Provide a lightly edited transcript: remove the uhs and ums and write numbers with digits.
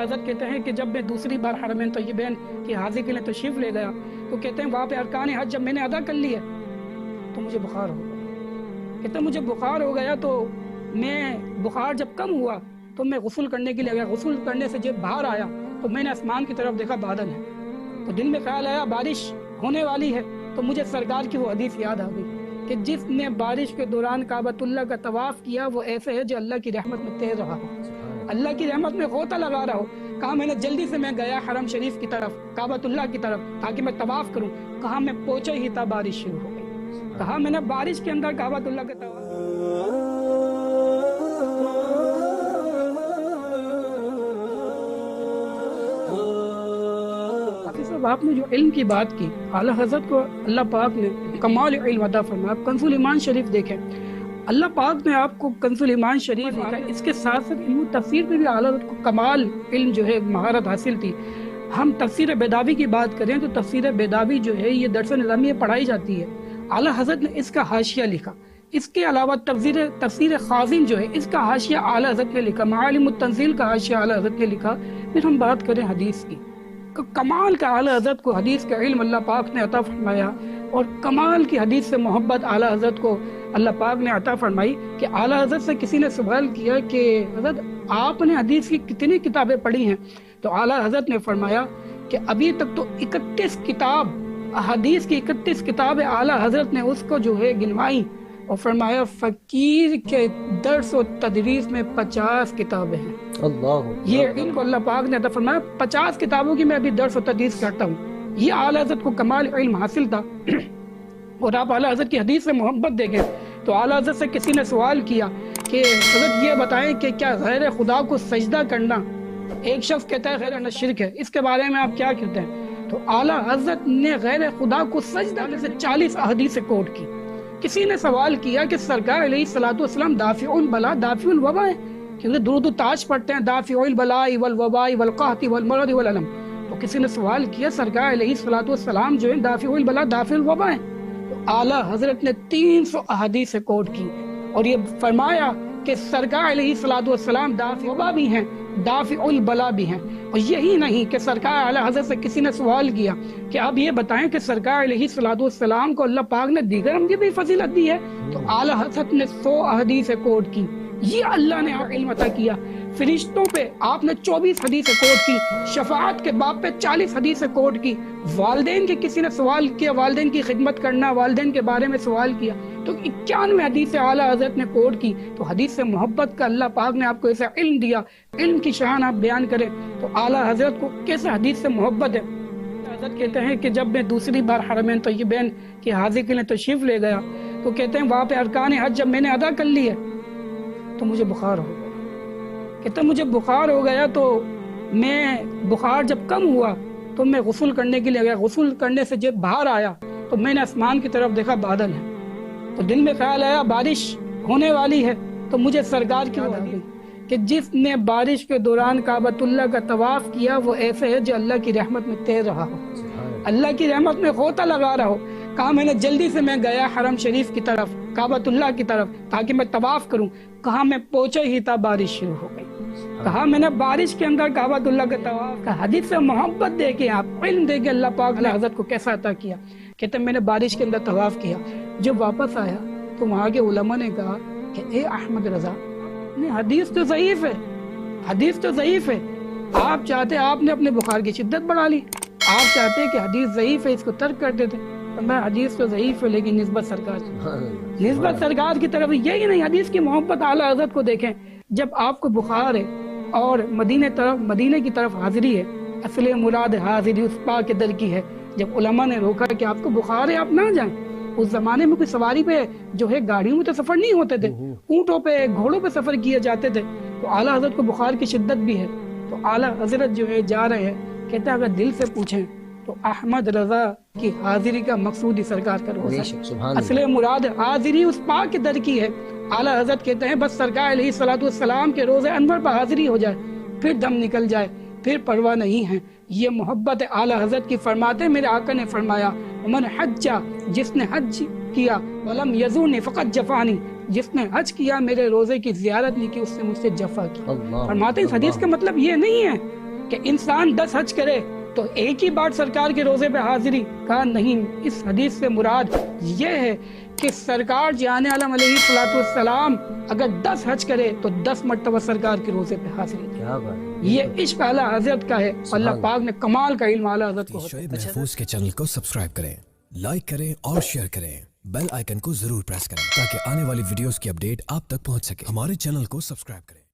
حضرت کہتے ہیں کہ جب میں دوسری بار حرمین طیبین کی حاضری کے لیے تشریف لے گیا تو کہتے ہیں وہاں پہ ارکان حج جب میں نے ادا کر لیے تو مجھے بخار ہو گیا۔ کہتے ہیں مجھے بخار ہو گیا تو میں بخار جب کم ہوا تو میں غسل کرنے کے لیے گیا۔ غسل کرنے سے جب باہر آیا تو میں نے آسمان کی طرف دیکھا بادل ہے، تو دل میں خیال آیا بارش ہونے والی ہے، تو مجھے سرکار کی وہ حدیث یاد آ گئی کہ جس نے بارش کے دوران کعبۃ اللہ کا طواف کیا وہ ایسے ہے جو اللہ کی رحمت میں تیر رہا ہو، اللہ کی رحمت میں غوطہ لگا رہا ہو۔ کہا میں نے جلدی سے میں گیا حرم شریف کی طرف، کعبۃ اللہ کی طرف، تاکہ میں طواف کروں۔ کہا میں پہنچا ہی تھا بارش شروع ہو گئی۔ کہا میں نے بارش کے اندر کعبۃ اللہ کا طواف۔ آپ نے جو علم کی بات کی، اعلیٰ حضرت کو اللہ پاک نے کمال علم عطا فرمایا۔ کنز الایمان شریف دیکھیں، اللہ پاک نے آپ کو کنز الایمان شریف لکھا، اس کے ساتھ ساتھ علم تفسیر میں بھی اعلیٰ حضرت کو کمال علم جو ہے مہارت حاصل تھی۔ ہم تفسیر بیداوی کی بات کریں تو تفسیر بیداوی جو ہے یہ درس نظامیہ پڑھائی جاتی ہے، اعلیٰ حضرت نے اس کا حاشیہ لکھا۔ اس کے علاوہ تفسیر خازن جو ہے اس کا حاشیہ اعلیٰ حضرت نے لکھا، معالم التنزیل کا حاشیہ اعلیٰ حضرت نے لکھا۔ پھر ہم بات کریں حدیث کی، کمال کا اعلیٰ حضرت کو حدیث کا علم اللہ پاک نے عطا فرمایا، اور کمال کی حدیث سے محبت اعلیٰ حضرت کو اللہ پاک نے عطا فرمائی کہ اعلیٰ حضرت سے کسی نے سوال کیا کہ حضرت آپ نے حدیث کی کتنی کتابیں پڑھی ہیں؟ تو اعلیٰ حضرت نے فرمایا کہ ابھی تک تو 31 کتاب، حدیث کی 31 کتابیں اعلیٰ حضرت نے اس کو جو ہے گنوائی، اور فرمایا فقیر کے درس و تدریس میں 50 کتابیں ہیں۔ اللہ، یہ علم کو اللہ پاک نے عطا فرمایا، 50 کتابوں کی میں ابھی درس و تدریس کرتا ہوں۔ یہ اعلیٰ حضرت کو کمال علم حاصل تھا۔ اور آپ اعلیٰ حضرت کی حدیث سے محبت دیکھیں تو اعلیٰ حضرت سے کسی نے سوال کیا کہ حضرت یہ بتائیں کہ کیا غیر خدا کو سجدہ کرنا، ایک شخص کہتا ہے غیر شرک ہے، اس کے بارے میں آپ کیا کہتے ہیں؟ تو اعلیٰ حضرت نے غیر خدا کو سجدہ سے 40 احادیث کوٹ کی۔ کسی نے سوال کیا کہ سرکار علیہ الصلوۃ والسلام دافع البلاء دافع الوباء ہے، کیونکہ درود و تاج پڑھتے ہیں دافع البلاء والوباء والقحط والمرض والالم، تو کسی نے سوال کیا سرکار علیہ الصلوۃ والسلام جو ہے دافع البلاء دافع الوباء ہے، تو اعلیٰ حضرت نے 300 احادیث کوٹ کی اور یہ فرمایا کہ سرکار علیہ الصلوۃ والسلام دافع الوباء بھی ہیں، دافع البلاء بھی ہیں۔ اور یہی نہیں کہ سرکار اعلیٰ حضرت سے کسی نے سوال کیا کہ آپ یہ بتائیں کہ سرکار علیہ الصلوۃ والسلام کو اللہ پاک نے دیگر انبیاء بھی فضیلت دی ہے، تو اعلیٰ حضرت نے 100 احادیث کوٹ کی۔ یہ اللہ نے علم عطا کیا۔ فرشتوں پہ آپ نے 24 حدیث کوٹ کی، شفاعت کے باب پہ 40 حدیث کوٹ کی، والدین کے کسی نے سوال کیا، والدین کی خدمت کرنا، والدین کے بارے میں سوال کیا تو 91 حدیث اعلیٰ حضرت نے کوٹ کی۔ تو حدیث سے محبت کا اللہ پاک نے آپ کو ایسا علم دیا، علم کی شان آپ بیان کریں تو اعلیٰ حضرت کو کیسے حدیث سے محبت ہے۔ حضرت کہتے ہیں کہ جب میں دوسری بار حرمین طیبین کی حاضری کے لیے تشریف لے گیا تو کہتے ہیں وہاں پہ ارکان حج جب میں نے ادا کر لیے تو مجھے بخار ہو گیا۔ کہتے ہیں مجھے بخار ہو گیا تو میں بخار جب کم ہوا تو میں غسل کرنے کے لیے گیا۔ غسل کرنے سے جب باہر آیا تو میں نے آسمان کی طرف دیکھا بادل ہے، تو دل میں خیال آیا بارش ہونے والی ہے، تو مجھے سرکار کی یاد آئی کہ جس نے بارش کے دوران کعبۃ اللہ کا طواف کیا وہ ایسے ہے جو اللہ کی رحمت میں تیر رہا ہو، اللہ کی رحمت میں غوطہ لگا رہا ہو۔ کہا میں نے جلدی سے میں گیا حرم شریف کی طرف، کعبۃ اللہ کی طرف، تاکہ میں طواف کروں۔ کہا میں پہنچا ہی تھا بارش شروع ہو گئی۔ کہا میں نے بارش کے اندر کعبۃ اللہ کا طواف کا حدیث سے محبت دے کے آپ علم دے کے اللہ پاک نے حضرت کو کیسا عطا کیا۔ کہتے ہیں میں نے بارش کے اندر طواف کیا، جب واپس آیا تو وہاں کے علماء نے کہا کہ اے احمد رضا، حدیث تو ضعیف ہے، حدیث تو ضعیف ہے، آپ چاہتے آپ نے اپنے بخار کی شدت بڑھا لی، آپ چاہتے کہ حدیث ضعیف ہے اس کو ترک کر دیتے۔ میں حدیث تو ضعیف ہے لیکن نسبت سرکار کی طرف یہی نہیں، حدیث کی محبت اعلیٰ حضرت کو دیکھیں۔ جب آپ کو بخار ہے اور مدینے کی طرف حاضری ہے، اصل مراد حاضری اس پاک کے در کی ہے۔ جب علماء نے روکا کہ آپ کو بخار ہے آپ نہ جائیں، اس زمانے میں کوئی سواری پہ جو ہے گاڑیوں میں تو سفر نہیں ہوتے تھے، اونٹوں پہ گھوڑوں پہ سفر کیے جاتے تھے، تو اعلیٰ حضرت کو بخار کی شدت بھی ہے، تو اعلیٰ حضرت جو ہے جا رہے ہیں، کہتے ہیں اگر دل سے پوچھیں تو احمد رضا کی حاضری کا مقصود ہی سرکار کا روزہ ہے، اصل مراد حاضری اس پاک کے در کی ہے۔ اعلیٰ حضرت کہتے ہیں بس سرکار علیہ الصلوۃ والسلام کے روزے انور پر حاضری ہو جائے، پھر دم نکل جائے، پھر پرواہ نہیں ہے۔ یہ محبت اعلیٰ حضرت کی فرماتے میرے آقا نے فرمایا من حج، جس نے حج کیا، ولم یزورنی فقط جفانی، جس نے حج کیا میرے روزے کی زیارت نہیں کی اس نے مجھ سے جفا کی۔ فرماتے ہیں اس حدیث کا مطلب یہ نہیں ہے کہ انسان 10 حج کرے تو ایک ہی بار سرکار کے روزے پہ حاضری؟ کہا نہیں، اس حدیث سے مراد یہ ہے کہ سرکار جان عالم علیہ الصلوۃ والسلام اگر 10 حج کرے تو 10 مرتبہ سرکار کے روزے پہ حاضری دے۔ یہ عشق اعلی حضرت کا ہے، اللہ پاک نے کمال کا علم اعلی حضرت کو شعیب محفوظ کے چینل کو سبسکرائب کریں، لائک کریں اور شیئر کریں، بیل آئیکن کو ضرور پریس کریں تاکہ آنے والی ویڈیوز کی اپڈیٹ آپ تک پہنچ سکے۔ ہمارے چینل کو سبسکرائب کریں۔